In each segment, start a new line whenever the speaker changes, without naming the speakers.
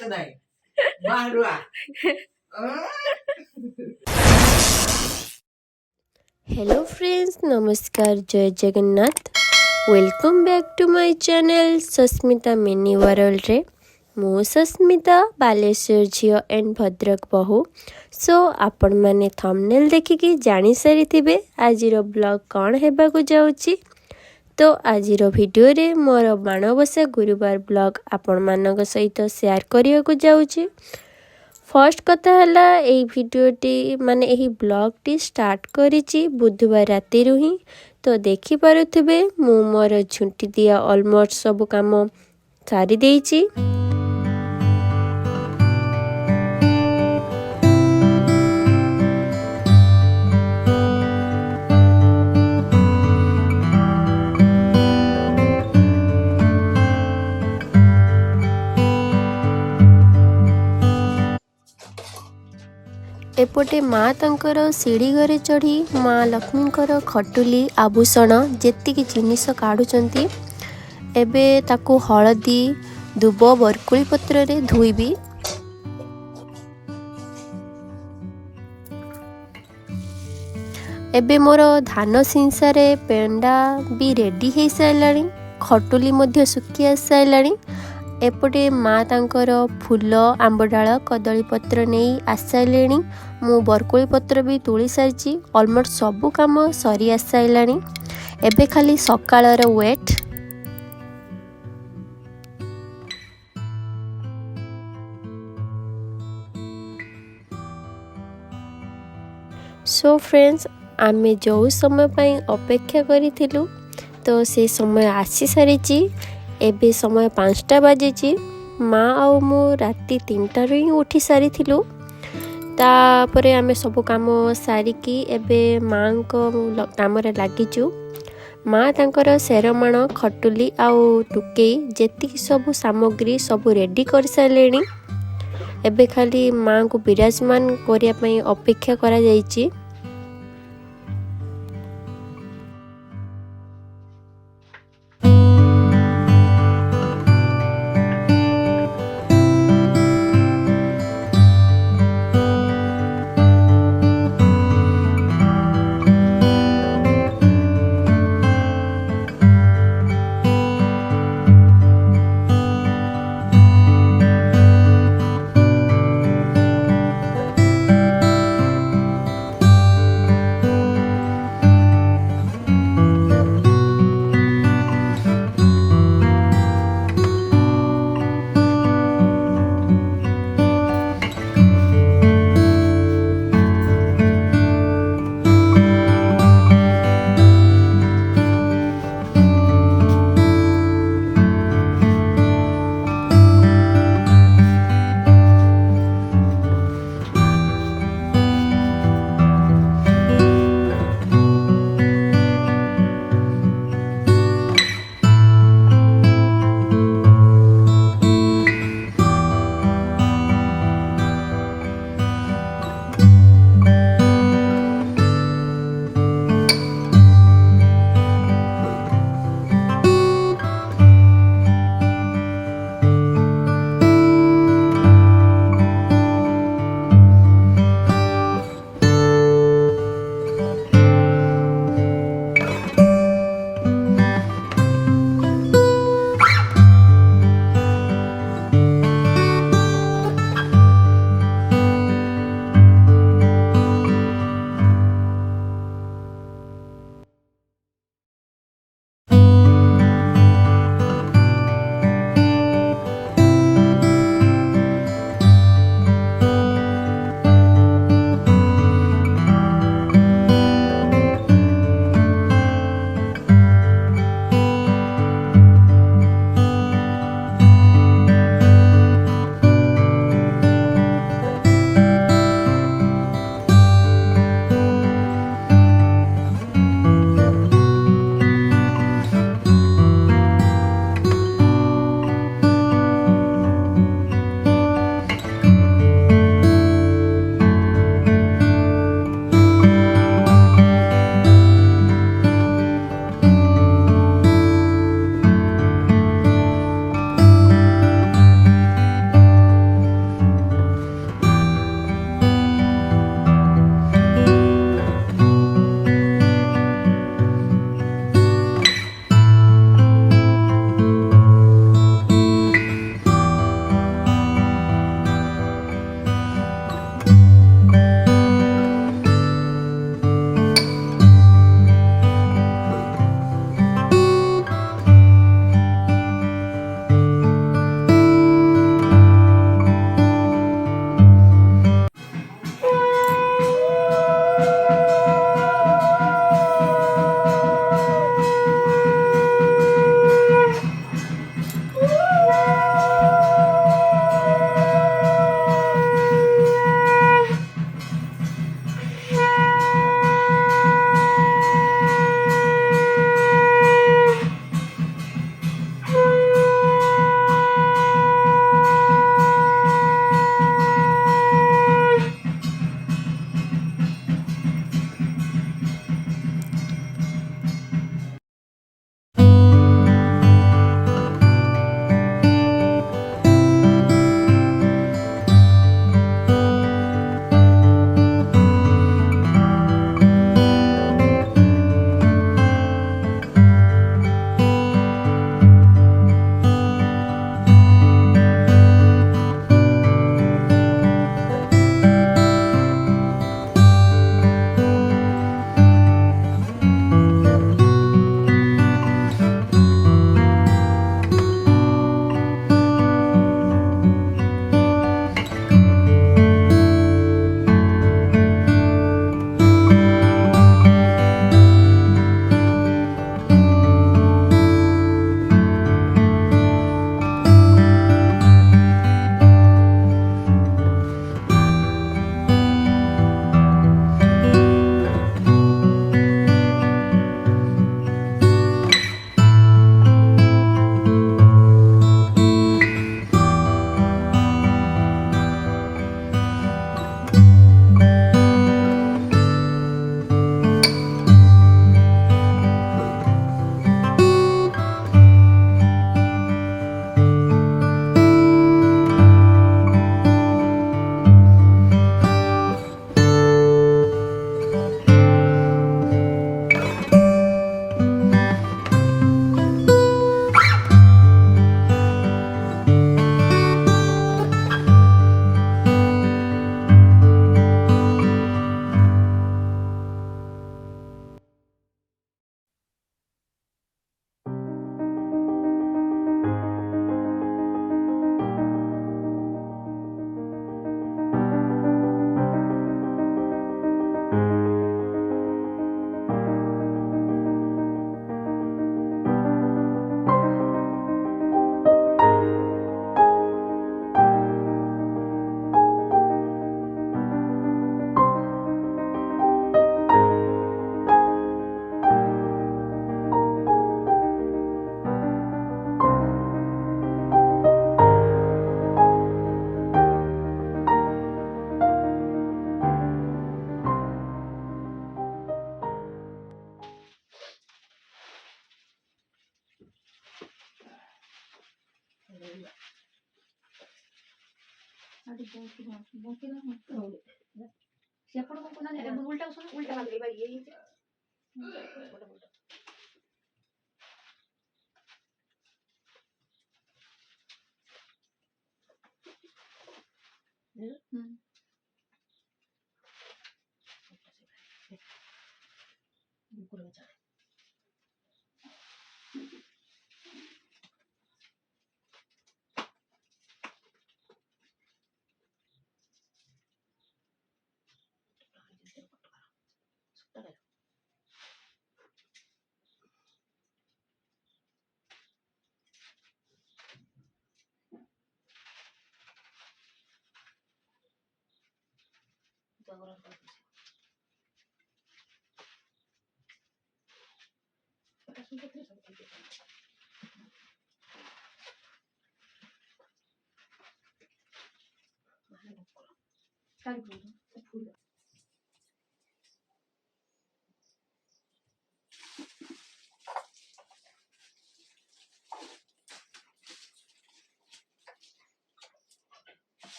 Hello friends, नमस्कार, जय Jagannath. Welcome back to my channel Sasmita mini world रे। मु सस्मिता बालेश्वर झियो एंड भद्रक बहु। सो आपण माने थंबनेल देखिकी जानी सारी थिबे आजिर ब्लॉग कौन हेबा को जाउची। तो आजिर वीडियो रे मोर मानवसा गुरुवार ब्लॉग आपण मानक सहित शेयर करिया को जाउची। फर्स्ट कथा है यही भिडटी माने यही ब्लॉगटी स्टार्ट करिछि बुधवार राति ही। तो देखि पारुथिबे मु मोर झुंटी दिया ऑलमोस्ट सब काम सारी देइछि। एपटे माँ तांकर सीढ़ी घरे चढ़ी माँ लक्ष्मींकर खटुली आभूषण जेतिकी जिनिस काढ़ुचंती। एबे ताकू हलदी दुब बरकुली पत्र रे धोइबी। एबे मोर धान सिंसारे पेंडा भी रेडी हो साराणी, खटुली मध्य सुखी आस साराणी। एपटे माँ तांकर फूल आंबडाल कदली पत्र नहीं आसाइलेणी। मु बरकोली पत्र भी तुली सारी ऑलमोस्ट सबू काम सरी आसाइलाणी। एबे खाली सकाळर वेट। सो फ्रेंड्स, आमे जो समय पाई अपेक्षा करिथिलु तो से समय आसी सारी। एबे समय 5टा बाजिची। माँ आउ मु राति 3टा ही उठी सारी थिलु। तापरे आमे सब काम सारिकी एबे माँ को काम रे लागिचु। माँ तांकर सेरमाण खटुली आउ टुकेई जेतिकी सब सामग्री सब रेडी कर सालेनी। एबे खाली माँ को विराजमान करिया पई अपेक्षा करा जाईची।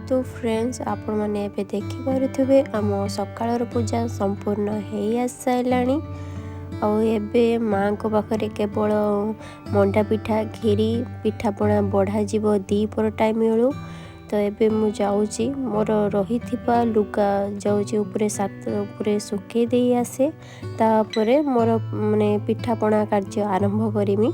तो फ्रेंड्स आपण मैंने एबे देखि पारुथिबे आम सकाळर पूजा संपूर्ण हेई आसी साइलाणी। एबे माँ को पाखरे केवल मंडा पिठा खीरी पिठापଣା बढ़ा जीव दीपर टाइम बेलू। तो एबे मु जाऊँची मोर रही लुगा जाऊँची उपरे सात उपरे सुखे दे आसे तापरे मोर माने पिठापଣା कार्य आरंभ करिमी।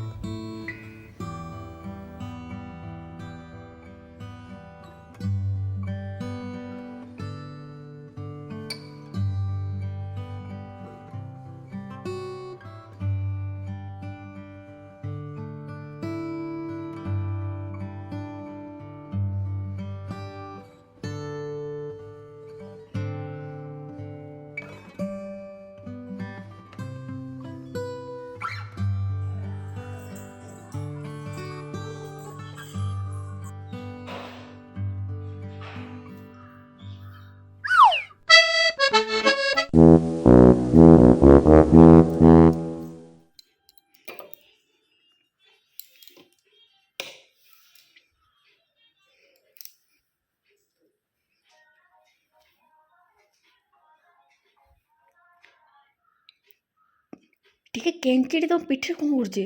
ଟିକେ କେଞ୍ଚିଟି ତମ ପିଠିରେ କ'ଣ କରୁଛି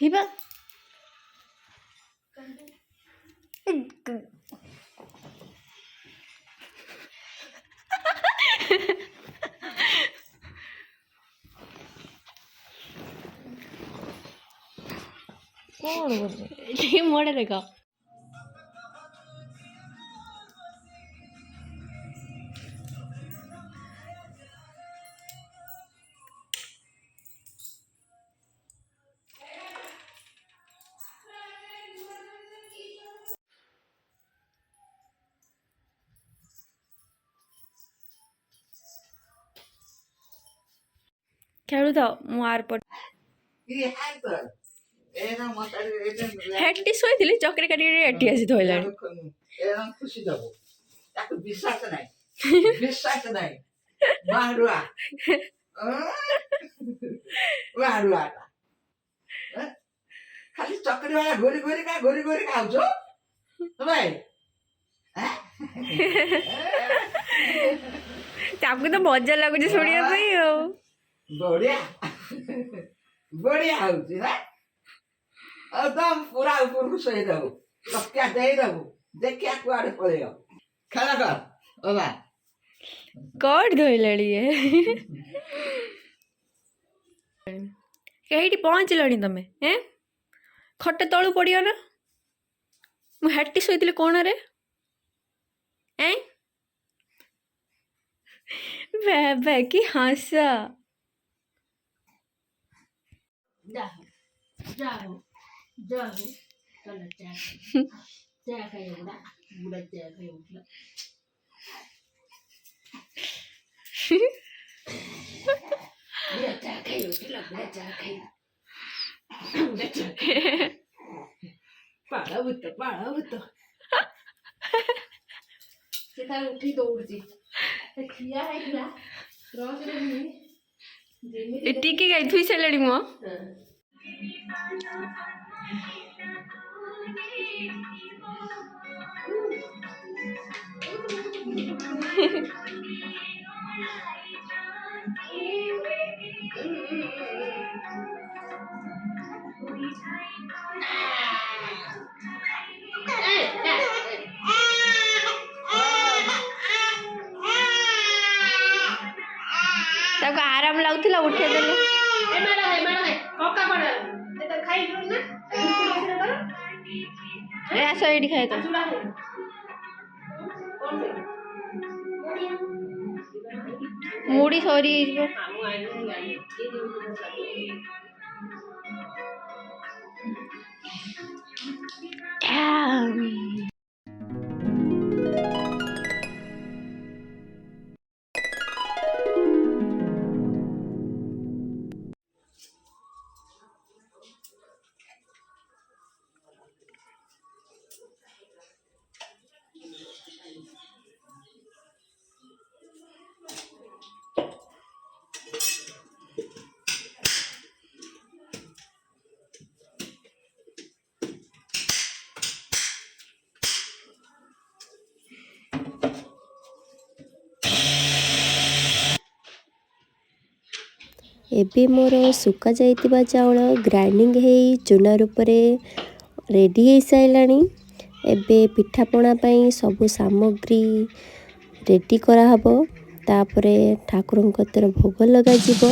ହେଇବା କ'ଣ କରୁଛି ଟିକେ ମୋଡ଼େ ଦେଖ ଖେଳୁଥାଅ ମୁଁ ଆର ପଟ ହେଟି ଶୋଇଥିଲି ଚକରି କାଟିକି ଏଠି ଆସି ଧୋଇଲାଣି
ଖୁସି ଦବ ତାକୁ ବିଶ୍ୱାସ ନାହିଁ ବିଶ୍ୱାସ ନାହିଁ ମାରୁଆ ମାରୁଆ ଖାଲି ଚକରି ବାଲା ଘୋରି ଘୋରି ଖାଉଛ ଭାଇ
ତାକୁ ତ ମଜା ଲାଗୁଛି ଶୁଣିବା ପାଇଁ ଆଉ
ବଢିଆ ବଢିଆ ହଉଛି ନା ଏକଦମ ପୁରା ଉପରକୁ ଶୋଇଦବୁ ତକିଆ ଦେଇଦବୁ ଦେଖିଆ କୁଆଡେ ପଳେଇବ ଖେଳ କର ଓବା
କଣ ଧୋଇଲାଣି ଏଇଠି ପହଞ୍ଚିଲଣି ତମେ ଖଟ ତଳୁ ପଡ଼ିବ ନା ମୁଁ ହେଟି ଶୋଇଥିଲି କୋଣରେ ବାବା କି ହସ
ସେ ତାର ଉଠି ଦୌଡୁଛି ଠିଆ ହେଇଥିଲା
ଟିକେ ଗାଇ ଧୋଇ ସାରିଲାଣି ମୁଁ ତାକୁ ଆରାମ ଲାଗୁଥିଲା ଉଠେଇ ଦେଲେ ଆସ ଏଇଠି ଖାଇ ତ ମୁଢି ସରି
ଏବେ ମୋର ଶୁକା ଯାଇଥିବା ଚାଉଳ ଗ୍ରାଇଣ୍ଡିଙ୍ଗ ହେଇ ଚୁନା ରୂପରେ ରେଡ଼ି ହେଇସାରିଲାଣି। ଏବେ ପିଠାପଣା ପାଇଁ ସବୁ ସାମଗ୍ରୀ ରେଡ଼ି କରାହବ। ତାପରେ ଠାକୁରଙ୍କ କତିରେ ଭୋଗ ଲଗାଯିବ।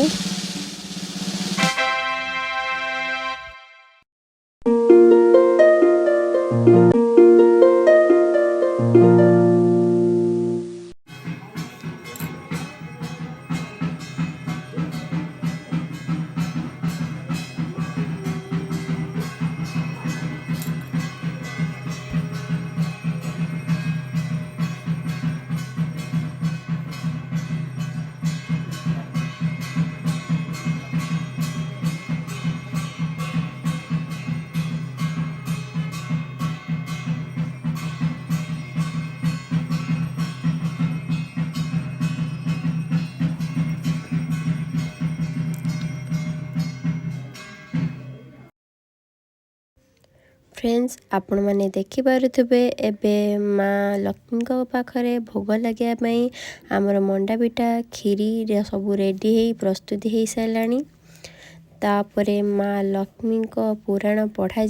फ्रेंड्स आपण मैंने देखिपे एबे माँ लक्ष्मी पाखरे भोग लगे आमर मंडा पिठा खीरी सब रेडी हो प्रस्तुति हो साराणी। तापरे माँ लक्ष्मी पुराण पढ़ा